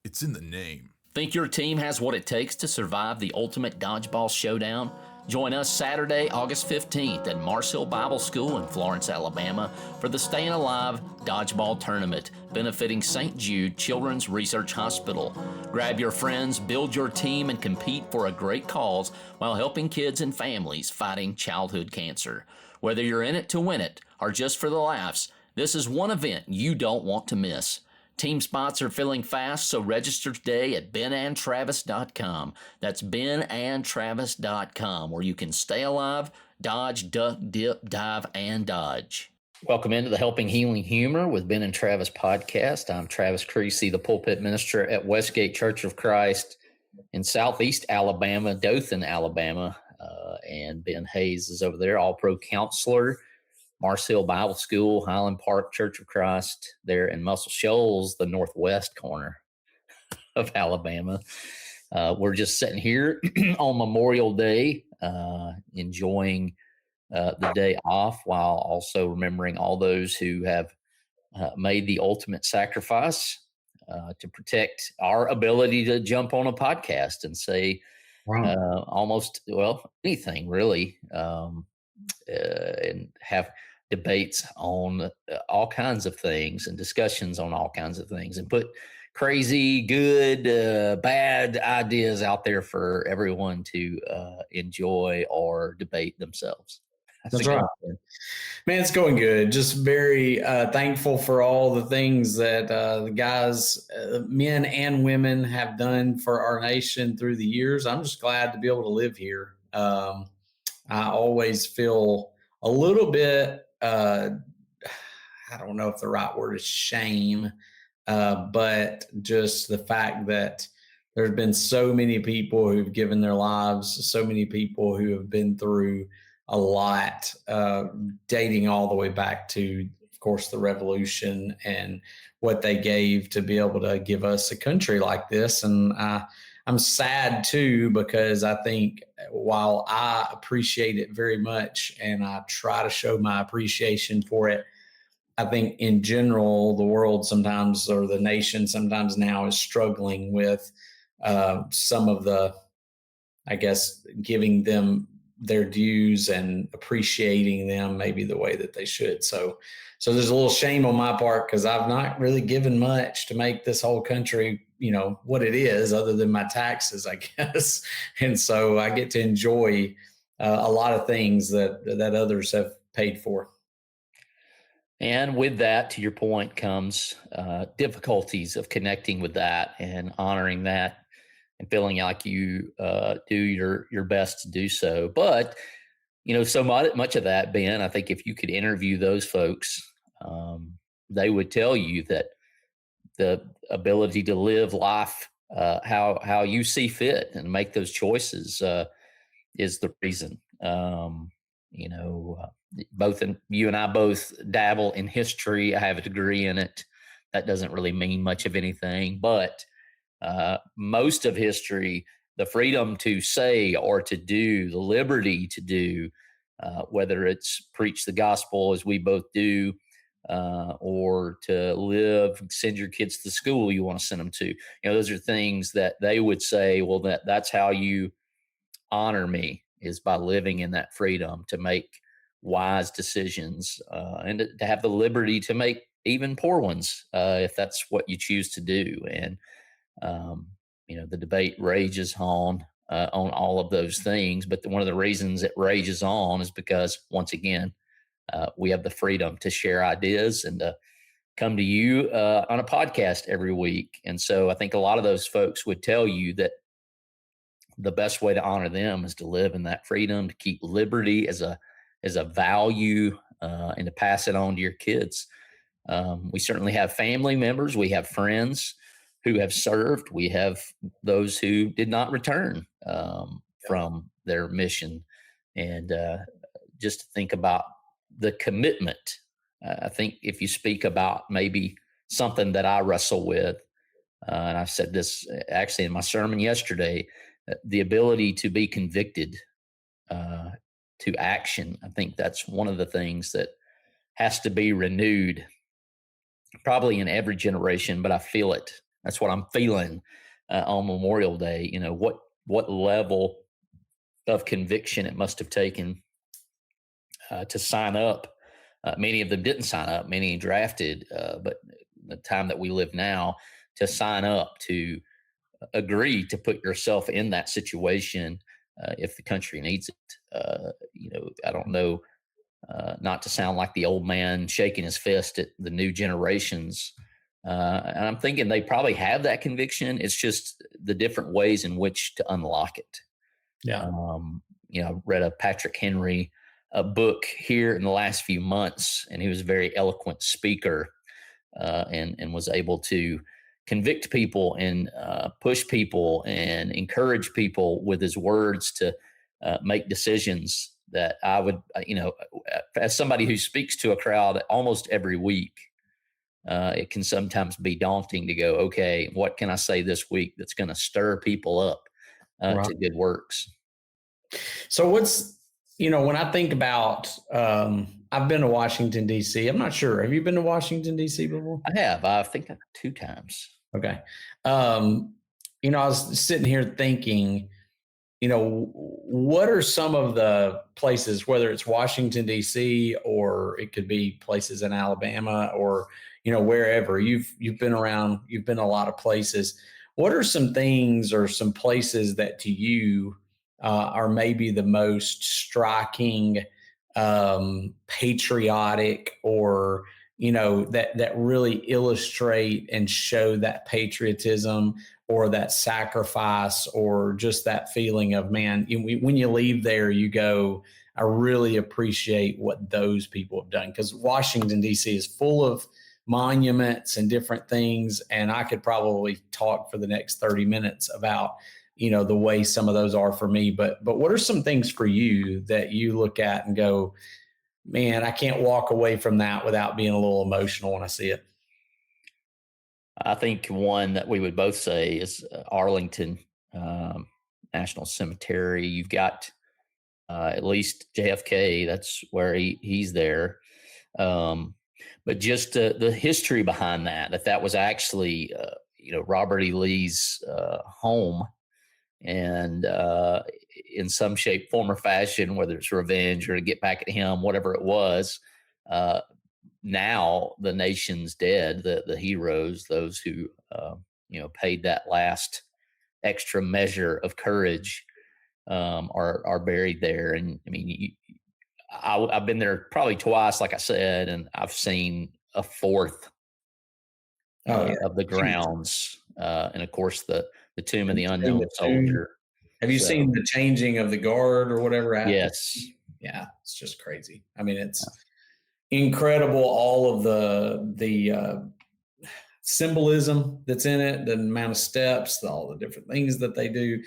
It's in the name. Think your team has what it takes to survive the ultimate dodgeball showdown? Join us Saturday, August 15th at Mars Hill Bible School in Florence, Alabama for the Staying Alive Dodgeball Tournament, benefiting St. Jude Children's Research Hospital. Grab your friends, build your team, and compete for a great cause while helping kids and families fighting childhood cancer. Whether you're in it to win it or just for the laughs, this is one event you don't want to miss. Team spots are filling fast, so register today at benandtravis.com. That's benandtravis.com, where you can stay alive, dodge, duck, dip, dive, and dodge. Welcome into the Helping Healing Humor with Ben and Travis podcast. I'm Travis Creasy, the pulpit minister at Westgate Church of Christ in Southeast Alabama, Dothan, Alabama. And Ben Hayes is over there, all-pro counselor, Mars Hill Bible School, Highland Park Church of Christ there in Muscle Shoals, the northwest corner of Alabama. We're just sitting here on Memorial Day, enjoying the day off while also remembering all those who have made the ultimate sacrifice to protect our ability to jump on a podcast and say almost, anything really, and have debates on all kinds of things and discussions on all kinds of things and put crazy, good, bad ideas out there for everyone to enjoy or debate themselves. That's right. Man, it's going good. Just very thankful for all the things that the guys, men and women, have done for our nation through the years. I'm just glad to be able to live here. I always feel a little bit, I don't know if the right word is shame, but just the fact that there's been so many people who've given their lives, so many people who have been through a lot, dating all the way back to, of course, the revolution and what they gave to be able to give us a country like this. And I'm sad too, because I think while I appreciate it very much and I try to show my appreciation for it, I think in general, the world sometimes, or the nation sometimes now, is struggling with some of the, I guess, giving them their dues and appreciating them maybe the way that they should. So there's a little shame on my part, because I've not really given much to make this whole country, what it is, other than my taxes, I guess. And so I get to enjoy a lot of things that others have paid for. And with that, to your point, comes difficulties of connecting with that and honoring that and feeling like you do your best to do so. But, so much of that, Ben, I think if you could interview those folks, they would tell you that the ability to live life how you see fit and make those choices is the reason. You and I both dabble in history. I have a degree in it. That doesn't really mean much of anything, but most of history, the freedom to say or to do, the liberty to do, whether it's preach the gospel as we both do, or to live, send your kids to the school you want to send them to. Those are things that they would say, well, that's how you honor me, is by living in that freedom to make wise decisions and to have the liberty to make even poor ones if that's what you choose to do. And the debate rages on all of those things. But one of the reasons it rages on is because, once again, we have the freedom to share ideas and to come to you on a podcast every week. And so I think a lot of those folks would tell you that the best way to honor them is to live in that freedom, to keep liberty as a value, and to pass it on to your kids. We certainly have family members. We have friends who have served. We have those who did not return from their mission. And just to think about the commitment. I think if you speak about maybe something that I wrestle with, and I said this actually in my sermon yesterday, the ability to be convicted to action. I think that's one of the things that has to be renewed probably in every generation, but I feel it. That's what I'm feeling on Memorial Day. What level of conviction it must have taken to sign up. Many of them didn't sign up, many drafted, but the time that we live now, to sign up, to agree to put yourself in that situation if the country needs it. I don't know, not to sound like the old man shaking his fist at the new generations. And I'm thinking they probably have that conviction. It's just the different ways in which to unlock it. Yeah. I read a Patrick Henry book here in the last few months, and he was a very eloquent speaker, and was able to convict people and push people and encourage people with his words to make decisions that I would, as somebody who speaks to a crowd almost every week, it can sometimes be daunting to go, okay, what can I say this week that's going to stir people up Right. to good works? So when I think about, I've been to Washington, D.C. I'm not sure. Have you been to Washington, D.C. before? I have. I think 2 times. Okay. I was sitting here thinking, what are some of the places, whether it's Washington, D.C., or it could be places in Alabama, or, wherever you've been around, you've been a lot of places. What are some things or some places that to you are maybe the most striking, patriotic, or, that really illustrate and show that patriotism or that sacrifice, or just that feeling of, man, when you leave there, you go, I really appreciate what those people have done. Because Washington, D.C. is full of monuments and different things. And I could probably talk for the next 30 minutes about, the way some of those are for me. But what are some things for you that you look at and go, man, I can't walk away from that without being a little emotional when I see it? I think one that we would both say is Arlington National Cemetery. You've got at least JFK. That's where he's there. But just the history behind that was actually, Robert E. Lee's home. And in some shape, form, or fashion, whether it's revenge or to get back at him, whatever it was, now the nation's dead. The heroes, those who paid that last extra measure of courage, are buried there. And I mean, I've been there probably twice, like I said, and I've seen a fourth of the grounds, and of course the tomb of the unknown soldier. Have you seen the changing of the guard or whatever happened? Yes. Yeah, it's just crazy. I mean, it's incredible, all of the symbolism that's in it, the amount of steps, all the different things that they do.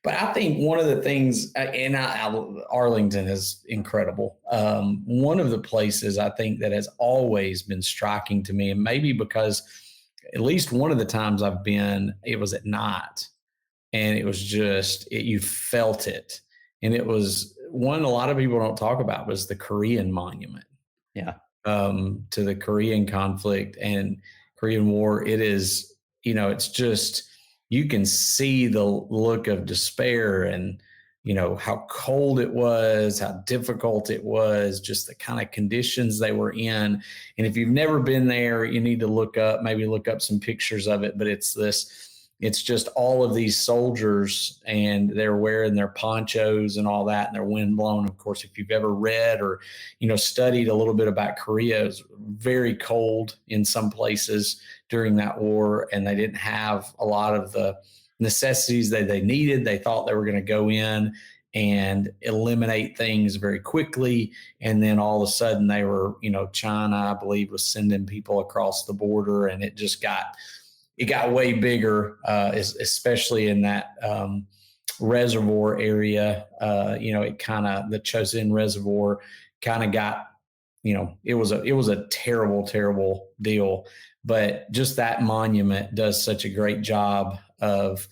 But I think one of the things, and Arlington is incredible. One of the places I think that has always been striking to me, and maybe because at least one of the times I've been, it was at night, and it was just, you felt it. And it was one a lot of people don't talk about, was the Korean monument. Yeah. To the Korean conflict and Korean War. It is, it's just, you can see the look of despair and, how cold it was, how difficult it was, just the kind of conditions they were in. And if you've never been there, you need to maybe look up some pictures of it. But it's just all of these soldiers, and they're wearing their ponchos and all that, and they're windblown. Of course, if you've ever read or, studied a little bit about Korea, it was very cold in some places during that war, and they didn't have a lot of the necessities that they needed. They thought they were going to go in and eliminate things very quickly. And then all of a sudden they were, China, I believe, was sending people across the border, and it got way bigger, especially in that reservoir area. The Chosin Reservoir kind of got, it was a terrible, terrible deal. But just that monument does such a great job of,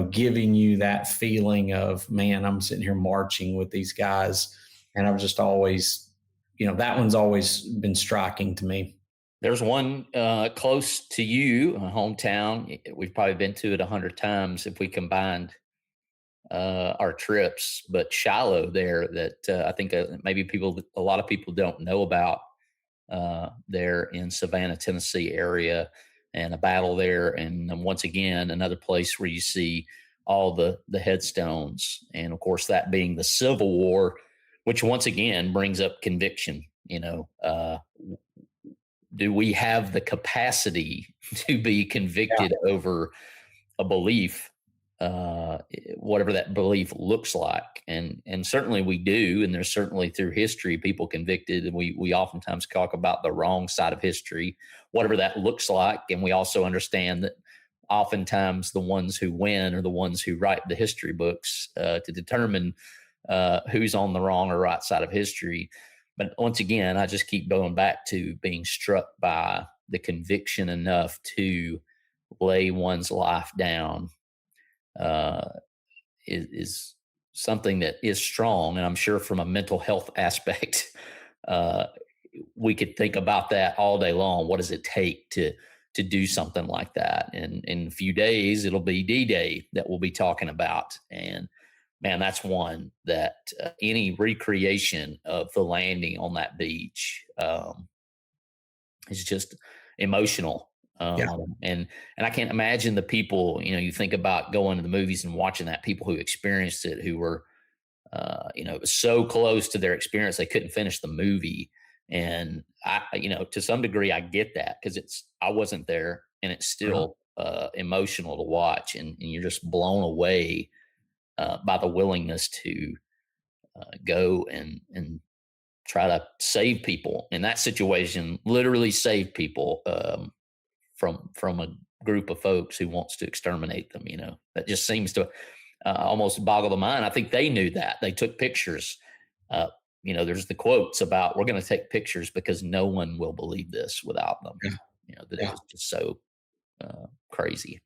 giving you that feeling of, man, I'm sitting here marching with these guys. And I've just always, that one's always been striking to me. There's one close to you, hometown. We've probably been to it 100 times if we combined our trips. But Shiloh, there, that I think maybe a lot of people don't know about, there in Savannah, Tennessee area, and a battle there. And once again, another place where you see all the headstones, and of course that being the Civil War, which once again brings up conviction. Do we have the capacity to be convicted over a belief, whatever that belief looks like? And certainly we do, and there's certainly through history people convicted, and we oftentimes talk about the wrong side of history, whatever that looks like. And we also understand that oftentimes the ones who win are the ones who write the history books, to determine who's on the wrong or right side of history. But once again, I just keep going back to being struck by the conviction enough to lay one's life down, is something that is strong. And I'm sure from a mental health aspect, we could think about that all day long. What does it take to do something like that? And in a few days, it'll be D-Day that we'll be talking about. And man, that's one that any recreation of the landing on that beach is just emotional. And I can't imagine the people, you think about going to the movies and watching that, people who experienced it, who were, it was so close to their experience, they couldn't finish the movie. And I, to some degree, I get that, because I wasn't there, and it's still emotional to watch, and you're just blown away by the willingness to go and try to save people in that situation, literally save people from a group of folks who wants to exterminate them. That just seems to almost boggle the mind. I think they knew that. They took pictures. There's the quotes about, we're going to take pictures because no one will believe this without them. That it was just so crazy.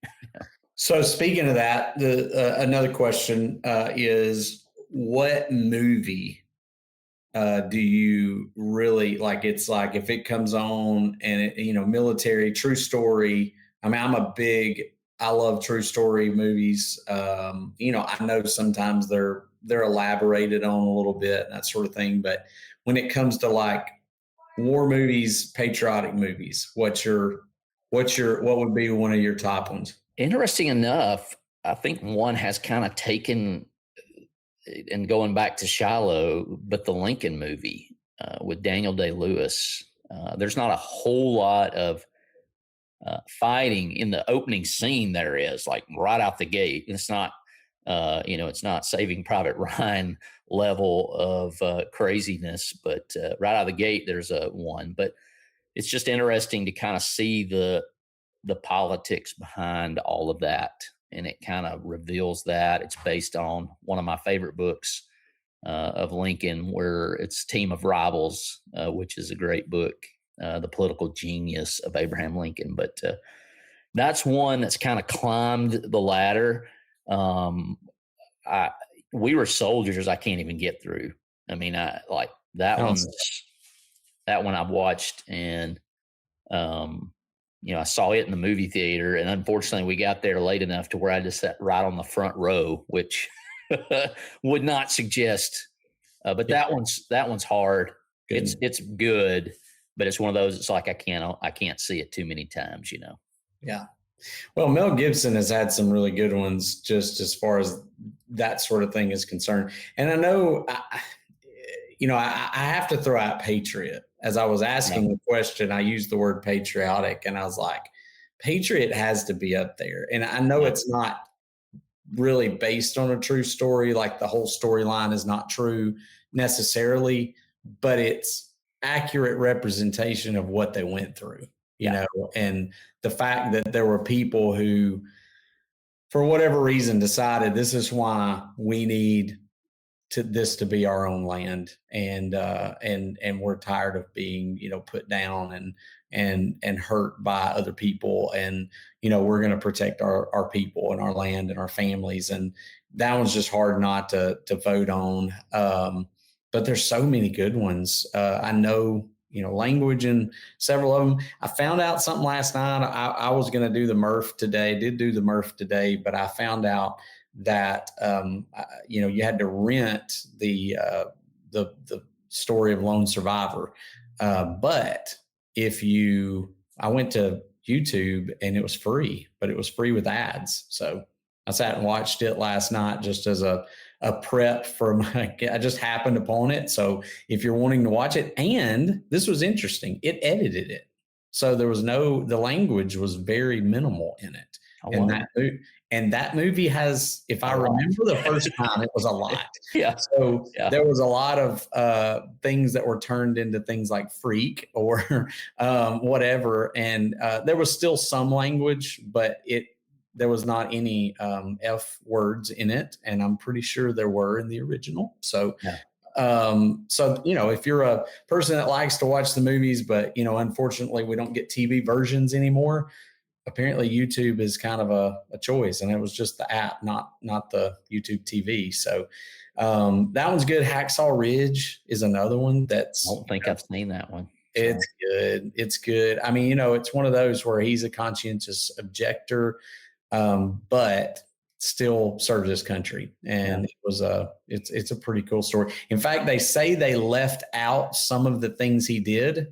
So speaking of that, another question is, what movie do you really like? It's like, if it comes on and military, true story. I mean, I love true story movies. I know sometimes they're elaborated on a little bit and that sort of thing. But when it comes to like war movies, patriotic movies, what would be one of your top ones? Interesting enough, I think one has kind of taken, and going back to Shiloh, but the Lincoln movie with Daniel Day-Lewis. There's not a whole lot of fighting in the opening scene. There is, like, right out the gate. It's not, it's not Saving Private Ryan level of craziness, but right out of the gate, there's a one. But it's just interesting to kind of see the politics behind all of that. And it kind of reveals that it's based on one of my favorite books of Lincoln, where it's Team of Rivals, which is a great book, The Political Genius of Abraham Lincoln. But that's one that's kind of climbed the ladder. We Were Soldiers, I can't even get through. I mean, I like that one. That one I've watched, and I saw it in the movie theater, and unfortunately we got there late enough to where I just sat right on the front row, which would not suggest. But that one's hard. Good. It's good, but it's one of those. It's like I can't see it too many times. Yeah. Well, Mel Gibson has had some really good ones, just as far as that sort of thing is concerned. And I know, I have to throw out Patriot. As I was asking the question, I used the word patriotic, and I was like, Patriot has to be up there. And I know it's not really based on a true story. Like, the whole storyline is not true necessarily, but it's accurate representation of what they went through, and the fact that there were people who, for whatever reason, decided this is why we need this to be our own land, and we're tired of being put down and hurt by other people, and we're going to protect our people and our land and our families. And that one's just hard not to vote on. But there's so many good ones. I know language in several of them. I found out something last night. I was going to do the Murph today, did do the Murph today, but I found out that, you had to rent the story of Lone Survivor. But I went to YouTube and it was free, but it was free with ads. So I sat and watched it last night just as a prep for I just happened upon it. So if you're wanting to watch it, and this was interesting, it edited it. So the language was very minimal in it. And that movie has, if I remember the first time, it was a lot. Yeah. So there was a lot of things that were turned into things like freak or whatever. And there was still some language, but there was not any F words in it. And I'm pretty sure there were in the original. So, if you're a person that likes to watch the movies, but, unfortunately we don't get TV versions anymore, apparently YouTube is kind of a choice. And it was just the app, not the YouTube TV. So that one's good. Hacksaw Ridge is another one I don't think I've seen that one. So. It's good. It's good. I mean, it's one of those where he's a conscientious objector, but still serves his country. And it was it's a pretty cool story. In fact, they say they left out some of the things he did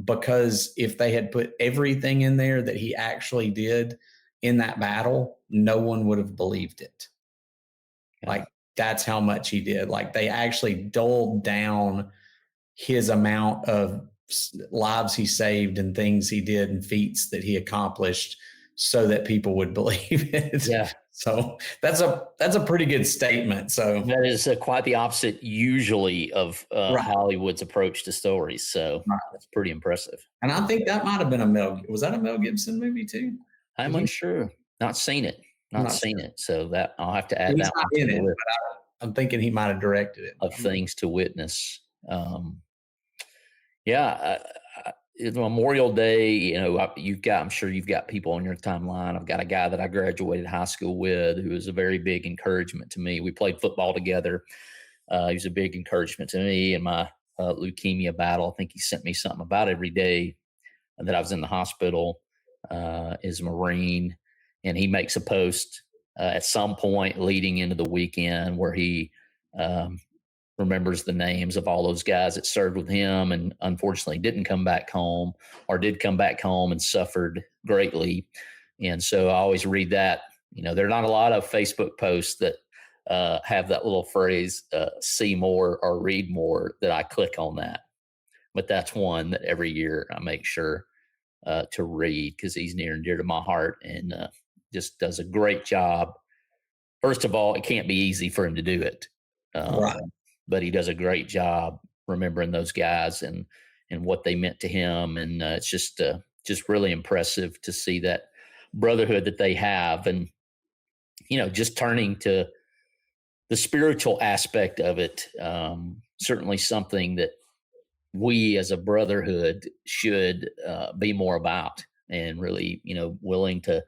because if they had put everything in there that he actually did in that battle, no one would have believed it. Yeah. Like, that's how much he did. Like, they actually dulled down his amount of lives he saved and things he did and feats that he accomplished so that people would believe it. Yeah. So that's a pretty good statement. So that is quite the opposite usually of Hollywood's approach to stories. So that's pretty impressive. And I think that might've been was that a Mel Gibson movie too? I'm unsure. Not seen it. Not seen it. So that I'll have to add that one in it, but I'm thinking he might've directed it. Of things to witness. Memorial Day, I'm sure you've got people on your timeline. I've got a guy that I graduated high school with who was a very big encouragement to me. We played football together. He was a big encouragement to me in my leukemia battle. I think he sent me something about every day that I was in the hospital, is a Marine. And he makes a post at some point leading into the weekend where he remembers the names of all those guys that served with him and unfortunately didn't come back home or did come back home and suffered greatly. And so I always read that. There are not a lot of Facebook posts that have that little phrase, see more or read more, that I click on that. But that's one that every year I make sure to read because he's near and dear to my heart and just does a great job. First of all, it can't be easy for him to do it. But he does a great job remembering those guys and what they meant to him. And it's just really impressive to see that brotherhood that they have. And, just turning to the spiritual aspect of it, certainly something that we as a brotherhood should be more about and really, willing to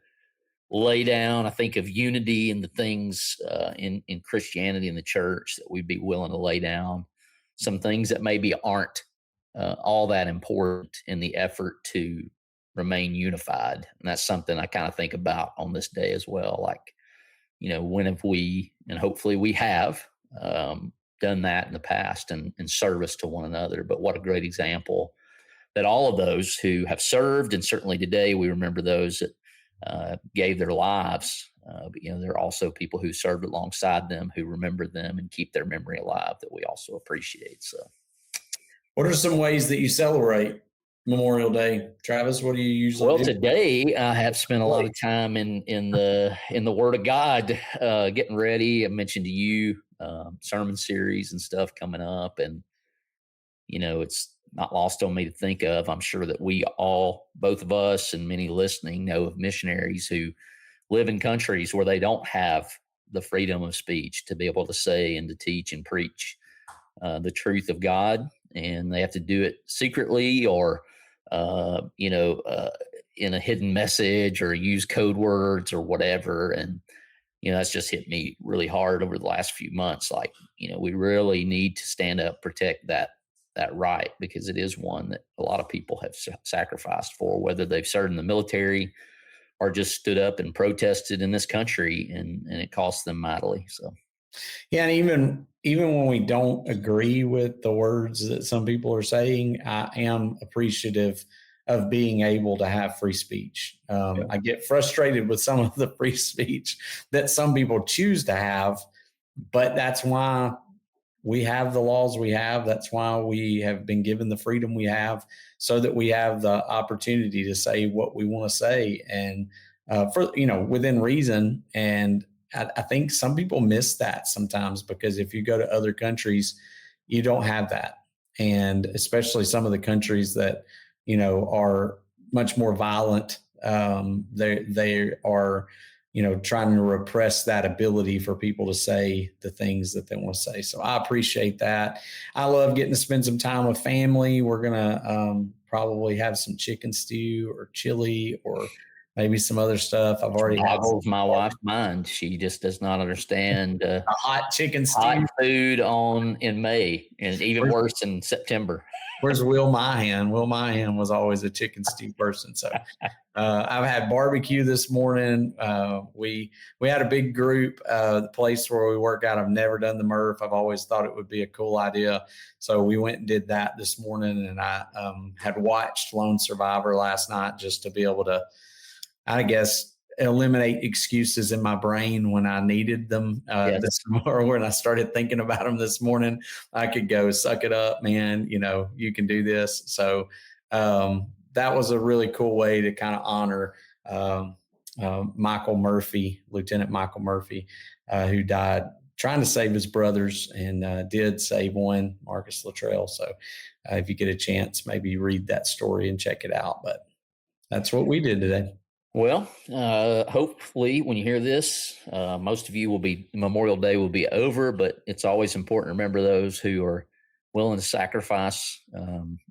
lay down. I think of unity and the things in Christianity and the church that we'd be willing to lay down some things that maybe aren't all that important in the effort to remain unified. And that's something I kind of think about on this day as well. Like, when have we, and hopefully we have done that in the past and in service to one another. But what a great example that all of those who have served, and certainly today we remember those that gave their lives. But there are also people who served alongside them who remember them and keep their memory alive that we also appreciate. So, what are some ways that you celebrate Memorial Day, Travis? What do you usually do? Today I have spent a lot of time in the Word of God, getting ready. I mentioned to you sermon series and stuff coming up, and it's not lost on me to think of. I'm sure that we all, both of us and many listening, know of missionaries who live in countries where they don't have the freedom of speech to be able to say and to teach and preach the truth of God. And they have to do it secretly or, in a hidden message or use code words or whatever. And, that's just hit me really hard over the last few months. Like, we really need to stand up, protect that that right, because it is one that a lot of people have sacrificed for, whether they've served in the military or just stood up and protested in this country, and it costs them mightily. So Yeah, and even when we don't agree with the words that some people are saying, I am appreciative of being able to have free speech. yeah. I get frustrated with some of the free speech that some people choose to have, but that's why we have the laws we have. That's why we have been given the freedom we have, so that we have the opportunity to say what we want to say, and for within reason. And I think some people miss that sometimes, because if you go to other countries, you don't have that, and especially some of the countries that are much more violent. They are trying to repress that ability for people to say the things that they want to say. So I appreciate that. I love getting to spend some time with family. We're going to probably have some chicken stew or chili or maybe some other stuff. I've already had Boggles my wife's mind. She just does not understand a hot chicken stew. hot food in May, and even worse in September. Where's Will Mahan? Will Mahan was always a chicken stew person. So I've had barbecue this morning. We had a big group. The place where we work out, I've never done the Murph. I've always thought it would be a cool idea. So we went and did that this morning, and I had watched Lone Survivor last night just to be able to, I guess, eliminate excuses in my brain when I needed them. Yes. This morning, when I started thinking about them this morning, I could go, suck it up, man. You can do this. So that was a really cool way to kind of honor Michael Murphy, Lieutenant Michael Murphy, who died trying to save his brothers, and did save one, Marcus Luttrell. So if you get a chance, maybe read that story and check it out. But that's what we did today. Well, hopefully when you hear this, most of you Memorial Day will be over, but it's always important to remember those who are willing to sacrifice,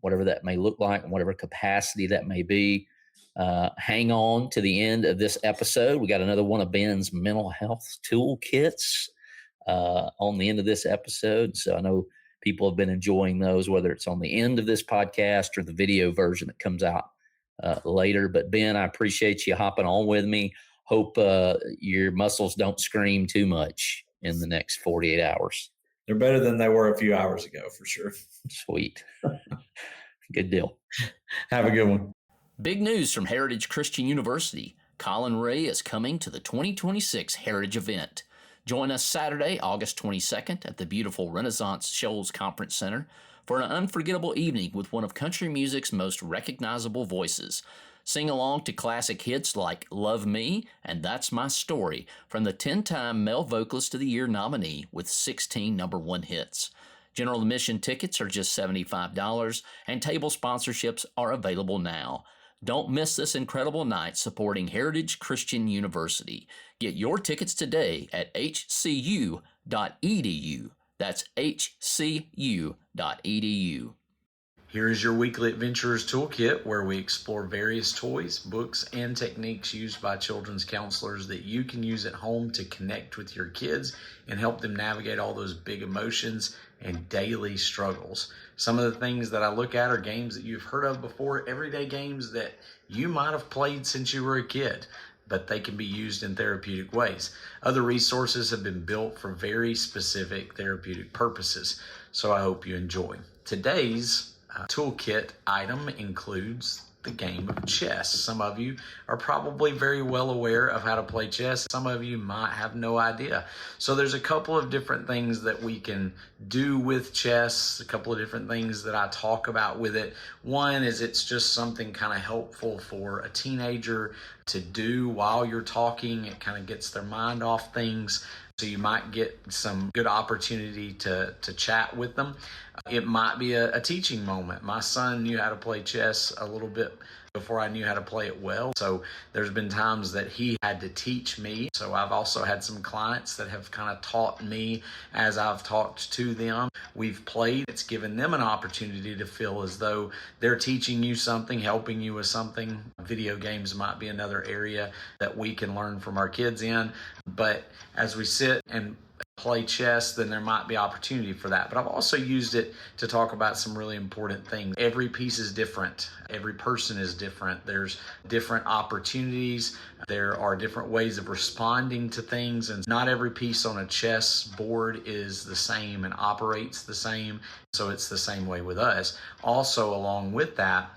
whatever that may look like, and whatever capacity that may be. Hang on to the end of this episode. We got another one of Ben's mental health toolkits on the end of this episode. So I know people have been enjoying those, whether it's on the end of this podcast or the video version that comes out later. But Ben, I appreciate you hopping on with me. Hope your muscles don't scream too much in the next 48 hours. They're better than they were a few hours ago, for sure. Sweet. Good deal. Have a good one. Big news from Heritage Christian University. Colin Ray is coming to the 2026 Heritage event. Join us Saturday, August 22nd at the beautiful Renaissance Shoals Conference Center for an unforgettable evening with one of country music's most recognizable voices. Sing along to classic hits like Love Me and That's My Story from the 10-time Male Vocalist of the Year nominee with 16 #1 hits. General admission tickets are just $75, and table sponsorships are available now. Don't miss this incredible night supporting Heritage Christian University. Get your tickets today at hcu.edu. That's hcu.edu. Here is your weekly Adventurers Toolkit, where we explore various toys, books, and techniques used by children's counselors that you can use at home to connect with your kids and help them navigate all those big emotions and daily struggles. Some of the things that I look at are games that you've heard of before, everyday games that you might have played since you were a kid, but they can be used in therapeutic ways. Other resources have been built for very specific therapeutic purposes, so I hope you enjoy. Today's toolkit item includes the game of chess. Some of you are probably very well aware of how to play chess. Some of you might have no idea. So there's a couple of different things that we can do with chess, a couple of different things that I talk about with it. One is it's just something kind of helpful for a teenager to do while you're talking. It kind of gets their mind off things. So you might get some good opportunity to chat with them. It might be a teaching moment. My son knew how to play chess a little bit before I knew how to play it well. So there's been times that he had to teach me. So I've also had some clients that have kind of taught me as I've talked to them. We've played. It's given them an opportunity to feel as though they're teaching you something, helping you with something. Video games might be another area that we can learn from our kids in. But as we sit and play chess, then there might be opportunity for that. But I've also used it to talk about some really important things. Every piece is different. Every person is different. There's different opportunities. There are different ways of responding to things. And not every piece on a chess board is the same and operates the same. So it's the same way with us. Also, along with that,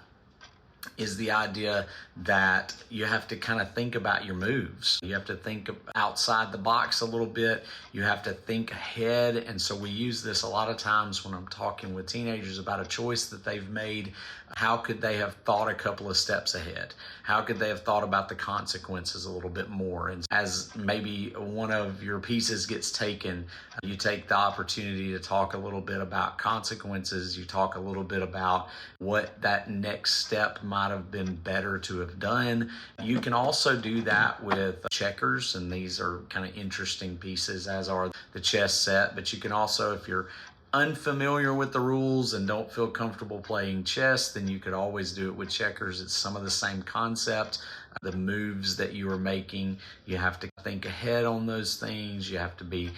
is the idea that you have to kind of think about your moves. You have to think outside the box a little bit. You have to think ahead. And so we use this a lot of times when I'm talking with teenagers about a choice that they've made. How could they have thought a couple of steps ahead? How could they have thought about the consequences a little bit more? And as maybe one of your pieces gets taken, you take the opportunity to talk a little bit about consequences. You talk a little bit about what that next step might have been better to have done. You can also do that with checkers, and these are kind of interesting pieces, as are the chess set. But you can also, if you're unfamiliar with the rules and don't feel comfortable playing chess, then you could always do it with checkers. It's some of the same concept. The moves that you are making, you have to think ahead on those things. You have to be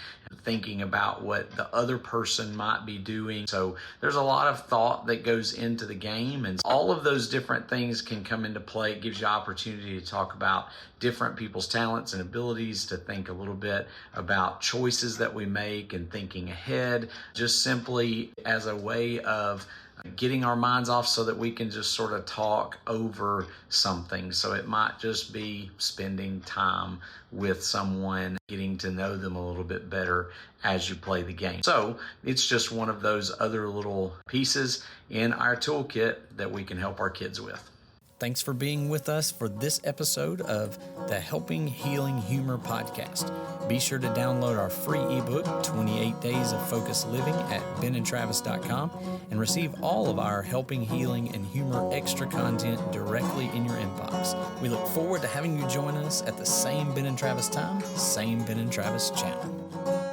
thinking about what the other person might be doing. So there's a lot of thought that goes into the game, and all of those different things can come into play. It gives you opportunity to talk about different people's talents and abilities, to think a little bit about choices that we make and thinking ahead, just simply as a way of getting our minds off so that we can just sort of talk over something. So it might just be spending time with someone, getting to know them a little bit better as you play the game. So it's just one of those other little pieces in our toolkit that we can help our kids with. Thanks for being with us for this episode of the Helping Healing Humor podcast. Be sure to download our free ebook, 28 Days of Focused Living, at benandtravis.com and receive all of our Helping Healing and Humor extra content directly in your inbox. We look forward to having you join us at the same Ben and Travis time, same Ben and Travis channel.